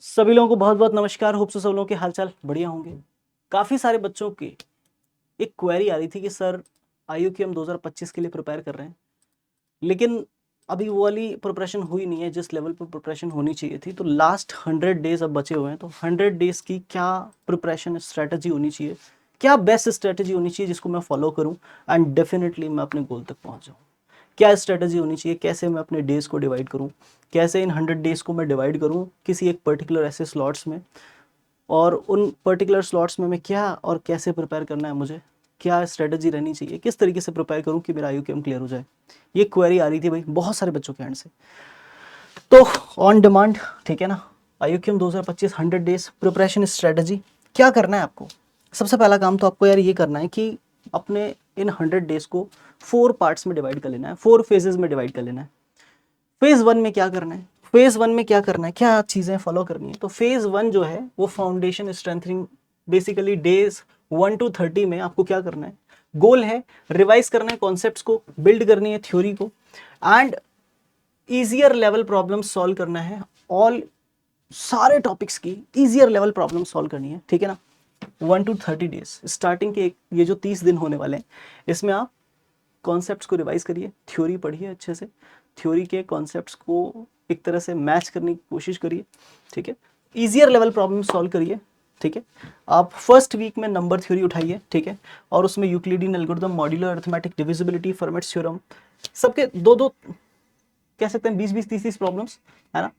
सभी लोगों को बहुत बहुत नमस्कार। होप सो सब लोगों के हालचाल बढ़िया होंगे। काफ़ी सारे बच्चों की एक क्वेरी आ रही थी कि सर IUQM 2025 के लिए प्रिपेयर कर रहे हैं, लेकिन अभी वो वाली प्रिपरेशन हुई नहीं है जिस लेवल पर प्रिपरेशन होनी चाहिए थी। तो लास्ट 100 डेज अब बचे हुए हैं, तो 100 डेज की क्या प्रिपरेशन स्ट्रैटेजी होनी चाहिए, क्या बेस्ट स्ट्रैटेजी होनी चाहिए जिसको मैं फॉलो करूं एंड डेफिनेटली मैं अपने गोल तक पहुंच जाऊं। क्या स्ट्रेटजी होनी चाहिए, कैसे मैं अपने डेज़ को डिवाइड करूं, कैसे इन 100 डेज़ को मैं डिवाइड करूं किसी एक पर्टिकुलर ऐसे स्लॉट्स में, और उन पर्टिकुलर स्लॉट्स में मैं क्या और कैसे प्रिपेयर करना है, मुझे क्या स्ट्रेटजी रहनी चाहिए, किस तरीके से प्रिपेयर करूं कि मेरा IUQM क्लियर हो जाए। ये क्वेरी आ रही थी भाई बहुत सारे बच्चों के एंड से, तो ऑन डिमांड, ठीक है ना। IUQM 2025 100 डेज प्रिपरेशन स्ट्रेटजी क्या करना है आपको। सबसे पहला काम तो आपको यार ये करना है कि अपने इन 100 डेज को 4 पार्ट्स में डिवाइड कर लेना है, 4 फेजेस में डिवाइड कर लेना है। फेज 1 में क्या करना है, फेज 1 में क्या करना है, क्या चीज़ें फॉलो करनी है। तो फेज 1 जो है वो foundation strengthening, basically days 1 to 30 में आपको क्या करना है, गोल है रिवाइज करना है कॉन्सेप्ट्स को, बिल्ड करनी है थ्योरी को, and easier level problem solve करना है। ऑल सारे टॉपिक्स की ईजियर लेवल प्रॉब्लम सॉल्व करनी है, ठीक है ना। 1 to 30 डेज स्टार्टिंग के ये जो 30 दिन होने वाले हैं, इसमें आप कॉन्सेप्ट्स को रिवाइज करिए, थ्योरी पढ़िए अच्छे से, थ्योरी के कॉन्सेप्ट्स को एक तरह से मैच करने की कोशिश करिए, ठीक है। ईजियर लेवल प्रॉब्लम सॉल्व करिए, ठीक है। आप फर्स्ट वीक में नंबर थ्योरी उठाइए, ठीक है, और उसमें Euclidean algorithm, modular arithmetic, divisibility, formats theorem, सबके दो दो कह सकते हैं 20-20, 30-30 प्रॉब्लम्स, है ना।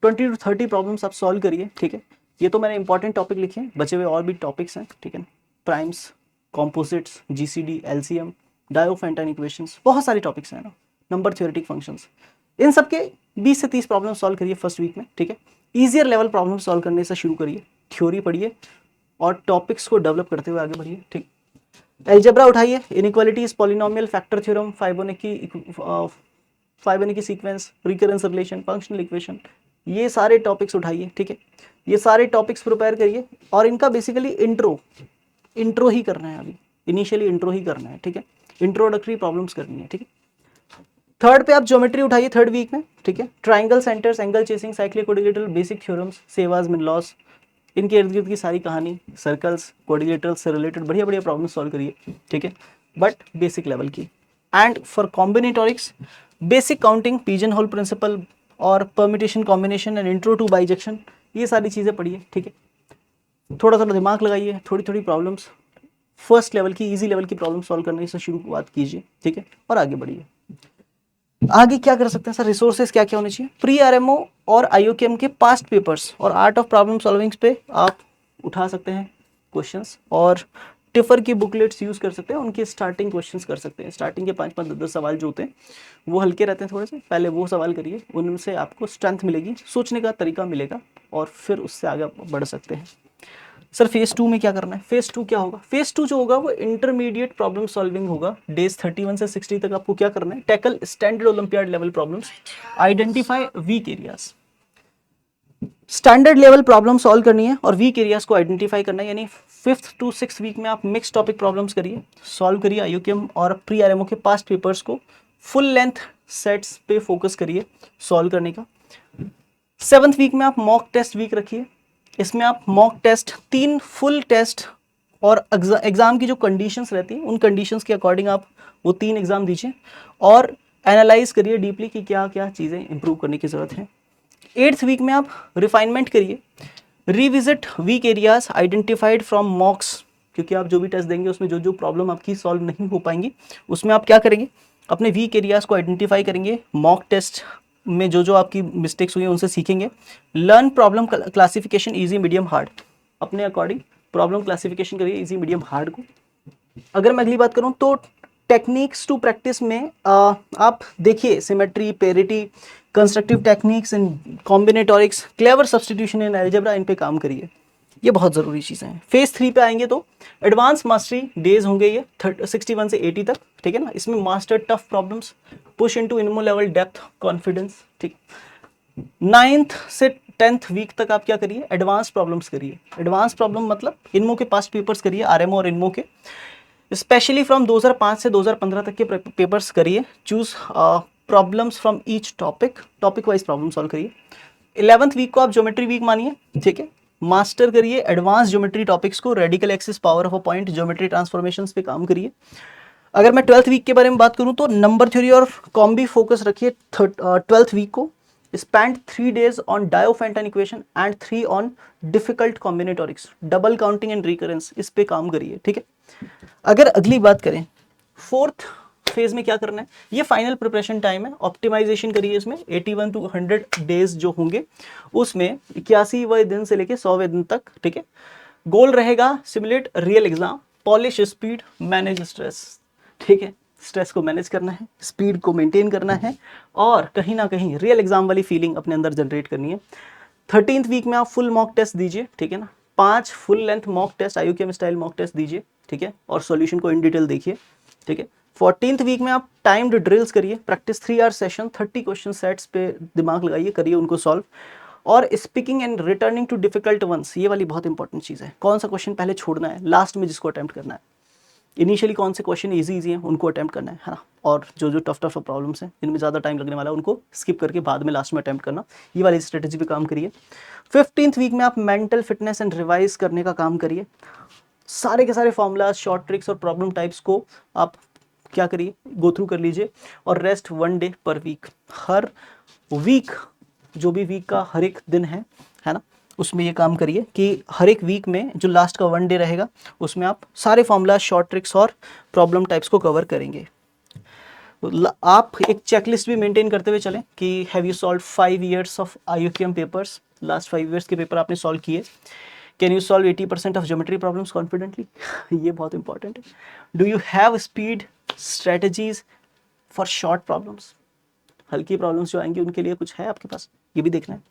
20 to 30 प्रॉब्लम्स आप सॉल्व करिए, ठीक है। ये तो मैंने इंपॉर्टेंट टॉपिक लिखे हैं, बचे हुए और भी टॉपिक्स हैं, ठीक है। Primes, composites, GCD, LCM, Diophantine equations, बहुत सारे टॉपिक्स हैं ना, नंबर थ्योरेटिक फंक्शंस, इन सब के 20 से 30 प्रॉब्लम सॉल्व करिए फर्स्ट वीक में, ठीक है। ईजियर लेवल प्रॉब्लम सॉल्व करने से शुरू करिए, थ्योरी पढ़िए और टॉपिक्स को डेवलप करते हुए आगे बढ़िए, ठीक। एल्जेब्रा उठाइए, inequalities, polynomial, factor theorem, Fibonacci sequence, recurrence relation, functional equation, ये सारे टॉपिक्स उठाइए, ठीक है। ये सारे टॉपिक्स प्रिपेयर करिए और इनका बेसिकली इंट्रो ही करना है, अभी इनिशियली इंट्रो ही करना है, ठीक है। इंट्रोडक्टरी प्रॉब्लम्स करनी है, ठीक है। थर्ड पे आप ज्योमेट्री उठाइए थर्ड वीक में, ठीक है। Triangle centres, angle chasing, cyclic coordinator, basic theorems, Ceva's, Menelaus, इनके इर्द गिर्द की सारी कहानी, सर्कल्स, कोऑर्डिनेटर्स से रिलेटेड बढ़िया बढ़िया प्रॉब्लम सॉल्व करिए, ठीक है, बट बेसिक लेवल की। And for combinatorics, basic counting, pigeon hole principle और permutation combination and intro to bijection, ये सारी चीज़ें पढ़िए, ठीक है। थोड़ा थोड़ा दिमाग लगाइए, थोड़ी थोड़ी प्रॉब्लम्स फर्स्ट लेवल की, इजी लेवल की प्रॉब्लम सॉल्व करने से शुरुआत कीजिए, ठीक है, और आगे बढ़िए। आगे क्या कर सकते हैं सर, रिसोर्सेज क्या क्या होने चाहिए। प्री RMO और IUQM के पास्ट पेपर्स और आर्ट ऑफ प्रॉब्लम सॉल्विंग पे आप उठा सकते हैं क्वेश्चंस, और टिफर की बुकलेट्स यूज़ कर सकते हैं, उनके स्टार्टिंग क्वेश्चंस कर सकते हैं। स्टार्टिंग के 5-5, 10-10 सवाल जो होते हैं वो हल्के रहते हैं थोड़े से, पहले वो सवाल करिए, उनसे आपको स्ट्रेंथ मिलेगी, सोचने का तरीका मिलेगा, और फिर उससे आगे बढ़ सकते हैं। सर फेज 2 में क्या करना है, फेज 2 क्या होगा, फेज 2 जो होगा वो इंटरमीडिएट प्रॉब्लम सॉल्विंग होगा। डेज 31 से 60 तक आपको क्या करना है, tackle standard olympiad level problems, identify weak areas. Standard level problem solve करनी है और वीक एरियाज को आइडेंटिफाई करना है, यानी 5th to 6th वीक में आप मिक्स टॉपिक प्रॉब्लम्स करिए, सॉल्व करिए IUQM और प्री RMO के पास्ट पेपर्स को फुल लेंथ सेट्स पे फोकस करिए सॉल्व करने का। 7th वीक में आप मॉक टेस्ट वीक रखिए, इसमें आप मॉक टेस्ट 3 फुल टेस्ट और एग्जाम की जो कंडीशंस रहती हैं उन कंडीशंस के अकॉर्डिंग आप वो 3 एग्जाम दीजिए और एनालाइज करिए डीपली कि क्या क्या चीज़ें इंप्रूव करने की ज़रूरत है। 8th वीक में आप रिफाइनमेंट करिए, revisit weak areas identified from मॉक्स, क्योंकि आप जो भी टेस्ट देंगे उसमें जो जो प्रॉब्लम आपकी सॉल्व नहीं हो पाएंगी उसमें आप क्या करेंगे, अपने वीक एरियाज को आइडेंटिफाई करेंगे, मॉक टेस्ट में जो जो आपकी मिस्टेक्स हुई हैं उनसे सीखेंगे। Learn problem classification, easy medium hard, अपने अकॉर्डिंग प्रॉब्लम क्लासिफिकेशन करिए इजी मीडियम हार्ड को। अगर मैं अगली बात करूं तो टेक्निक्स टू प्रैक्टिस में आप देखिए symmetry, parity, constructive techniques in combinatorics, clever substitution in algebra, इन पे काम करिए, ये बहुत ज़रूरी चीज़ें हैं। फेज 3 पे आएंगे तो एडवांस मास्टरी डेज होंगे ये 61 से 80 तक, ठीक है ना। इसमें master tough problems, push into INMO level depth confidence, ठीक। 9th से 10th वीक तक आप क्या करिए, एडवांस प्रॉब्लम्स करिए। एडवांस प्रॉब्लम मतलब इनमो के पास्ट पेपर्स करिए, RMO और इनमो के, स्पेशली फ्रॉम 2005 से 2015 तक के पेपर्स करिए। Choose problems from each topic, topic wise problem solve करिए। 11th वीक को आप ज्योमेट्री वीक मानिए, ठीक है। मास्टर करिए एडवांस ज्योमेट्री टॉपिक्स को, radical axis, power of a point, geometry transformations पे काम करिए। अगर मैं 12th वीक के बारे में बात करूं तो नंबर थ्योरी और कॉम्बी फोकस रखिए 12th वीक को। Spend 3 days on Diophantine equation and 3 on difficult combinatorics, double counting and recurrence, इस पे काम करिए, ठीक है। अगर अगली बात करें 4th फेज में क्या करना है, ये फाइनल प्रिपरेशन टाइम है, ऑप्टिमाइजेशन करिए इसमें। 81 to 100 डेज जो होंगे उसमें 81वें दिन से लेके 100वें दिन तक, ठीक है। गोल रहेगा simulate real exam, polish speed, manage stress, ठीक है। स्ट्रेस को मैनेज करना है, स्पीड को मेंटेन करना है और कहीं ना कहीं रियल एग्जाम वाली फीलिंग अपने अंदर जनरेट करनी है। 13th वीक में आप फुल मॉक टेस्ट दीजिए, ठीक है ना। 5 full length mock test, IUCM style mock test दीजिए, ठीक है, और सॉल्यूशन को इन डिटेल देखिए, ठीक है। 14th वीक में आप टाइम्ड ड्रिल्स करिए, practice 3 hour session, 30 question sets पे दिमाग लगाइए, करिए उनको सॉल्व। और speaking and returning to difficult ones, ये वाली बहुत इंपॉर्टेंट चीज़ है। कौन सा क्वेश्चन पहले छोड़ना है, लास्ट में जिसको अटेम्प्ट करना है। इनिशियली कौन से क्वेश्चन इजी हैं उनको अटेम्प्ट करना है ना, और जो जो टफ प्रॉब्लम्स हैं इनमें ज़्यादा टाइम लगने वाला है उनको स्किप करके बाद में लास्ट में अटेम्प्ट करना, ये वाली स्ट्रेटेजी पे काम करिए। 15th वीक में आप मेंटल फिटनेस एंड रिवाइज करने का काम करिए। सारे के सारे फॉर्मूलाज, शॉर्ट ट्रिक्स और प्रॉब्लम टाइप्स को आप क्या करिए, गो थ्रू कर लीजिए। और रेस्ट 1 डे पर वीक, हर वीक जो भी वीक का हर एक दिन है ना, उसमें ये काम करिए कि हर एक वीक में जो लास्ट का 1 डे रहेगा उसमें आप सारे फॉर्मूला, शॉर्ट ट्रिक्स और प्रॉब्लम टाइप्स को कवर करेंगे। आप एक चेकलिस्ट भी मेंटेन करते हुए चलें कि have you solve 5 years of IUCM papers, last 5 years के पेपर आपने सॉल्व किए। Can you solve 80% of geometry problems confidently, ये बहुत इंपॉर्टेंट है। Do you have speed strategies for short problems, हल्की प्रॉब्लम्स जो आएंगी उनके लिए कुछ है आपके पास, ये भी देखना है।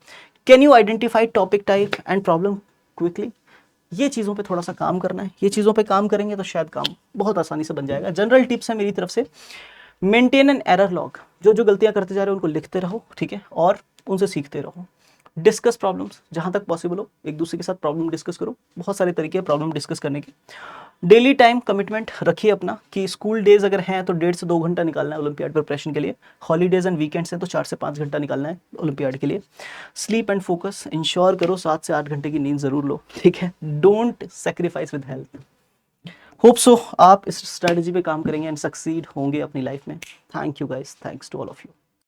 Can you identify topic type and problem quickly, ये चीज़ों पे थोड़ा सा काम करना है। ये चीज़ों पे काम करेंगे तो शायद काम बहुत आसानी से बन जाएगा। जनरल टिप्स है मेरी तरफ से, मेंटेन एन एरर लॉग, जो जो गलतियां करते जा रहे हो उनको लिखते रहो, ठीक है, और उनसे सीखते रहो। डिस्कस प्रॉब्लम्स, जहां तक पॉसिबल हो एक दूसरे के साथ प्रॉब्लम डिस्कस करो, बहुत सारे तरीके हैं प्रॉब्लम डिस्कस करने के। डेली टाइम कमिटमेंट रखिए अपना कि स्कूल डेज अगर हैं तो 1.5 से 2 घंटा निकालना है ओलंपियाड प्रिपरेशन के लिए, हॉलीडेज एंड वीकेंड्स हैं तो 4 से 5 घंटा निकालना है ओलंपियाड के लिए। स्लीप एंड फोकस इंश्योर करो 7 से 8 घंटे की नींद जरूर लो, ठीक है। Don't sacrifice with health. Hope so आप इस स्ट्रेटजी पे काम करेंगे एंड सक्सीड होंगे अपनी लाइफ में। Thank you guys, thanks to all of you.